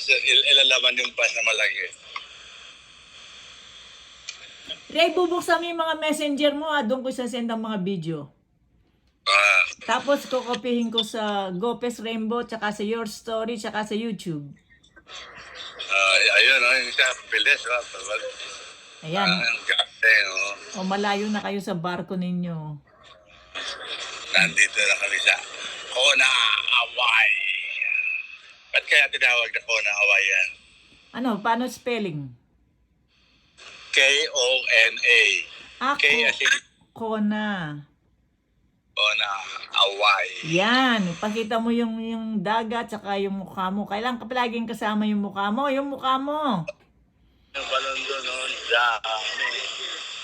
ilalaman yung pass na malaki. Ray, bubuksan mo yung mga messenger mo, doon ko sasend ang mga video. Tapos kukopihin ko sa Gopes Rainbow, tsaka sa Your Story, tsaka sa YouTube. Ayun, yung isa, bilis. Ayan. Galing, O malayo na kayo sa barko ninyo. Nandito na kami sa Kona, Hawaii. Ba't kaya tinawag na Kona, Hawaii yan? Ano, paano spelling? K-O-N-A. K as in Kona. Kona, Hawaii. Yan, pakita mo yung dagat tsaka yung mukha mo. Kailangan ka palaging kasama yung mukha mo. Yung mukha mo. Yung balon doon,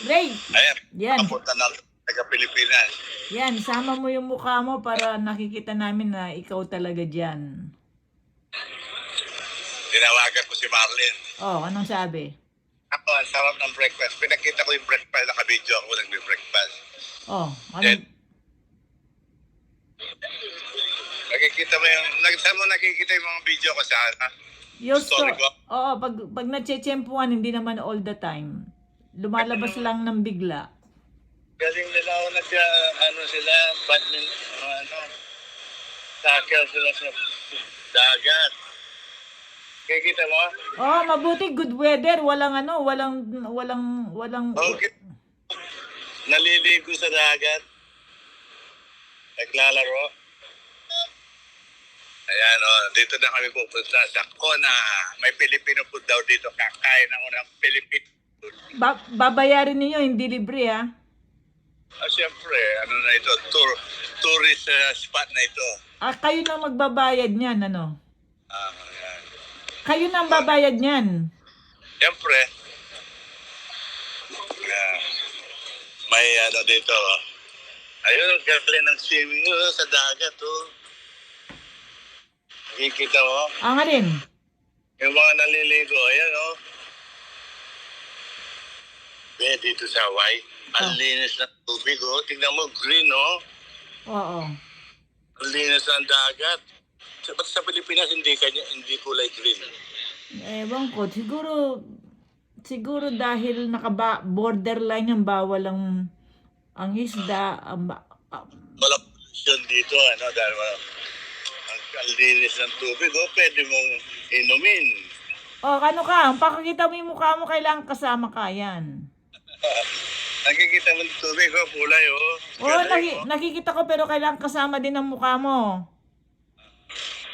Ray, ayan, yan. kapunta na taga-Pilipinas. Yan, sama mo yung mukha mo para nakikita namin na ikaw talaga dyan. Tinawagan ko si Marlene. Oh, anong sabi? Ako, ang sarap ng breakfast. Pinakita ko yung breakfast, naka-video ako nag-breakfast. Oh, Then, anong... nakikita mo yung, saan mo nakikita yung mga video ko sa Yung story ko? Oo, pag natsetsempuan, hindi naman all the time. Lumalabas lang ng bigla. Galing nila ako sila, badminton, tackle sila sa dagat. Kikita mo? Oh, mabuti good weather, walang Okay. Naliligo sa dagat. Naglalaro. Ayan dito na kami pupunta sa Kona. May Filipino food daw dito. Kakain ako ng Filipino food. Babayarin niyo hindi libre ha. Siyempre, na ito? Tourist spot na ito. Kayo na magbabayad niyan, ano? Ayan. Kayo na ang babayad niyan. Siyempre. May dito. Ayun, galing ng swimming sa dagat Nakikita mo? Nga rin. Yung mga naliligo, ayan dito sa Hawaii. Ang linis ng tubig Tingnan mo, green Oo. Ang linis ng dagat. Ba't sa Pilipinas hindi kulay green? Ewan ko, siguro dahil borderline ang bawal ang isda, Walang pollution dito, dahil ang linis ng tubig, pwede mong inumin. ano ka, pakikita mo yung mukha mo, kailangan kasama ka, yan. Nakikita mo ng tubig, kulay, Nakikita ko pero kailangan kasama din ang mukha mo.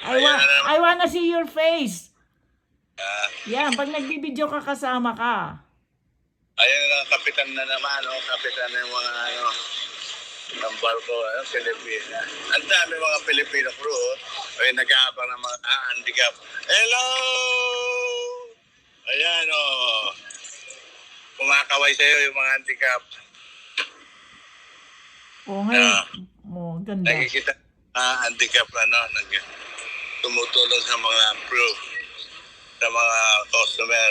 I wanna see your face. Yan, pag nagbibideo ka, kasama ka. Ayan ang kapitan na naman, kapitan ng mga ng barko, Pilipinas. Ang dami mga Pilipino crew, nag-aabang ng mga handicap. Hello! Ayan kumakaway sa'yo yung mga handicap. Ganda. Nakikita handicap, tumutulong sa mga crew, sa mga customer.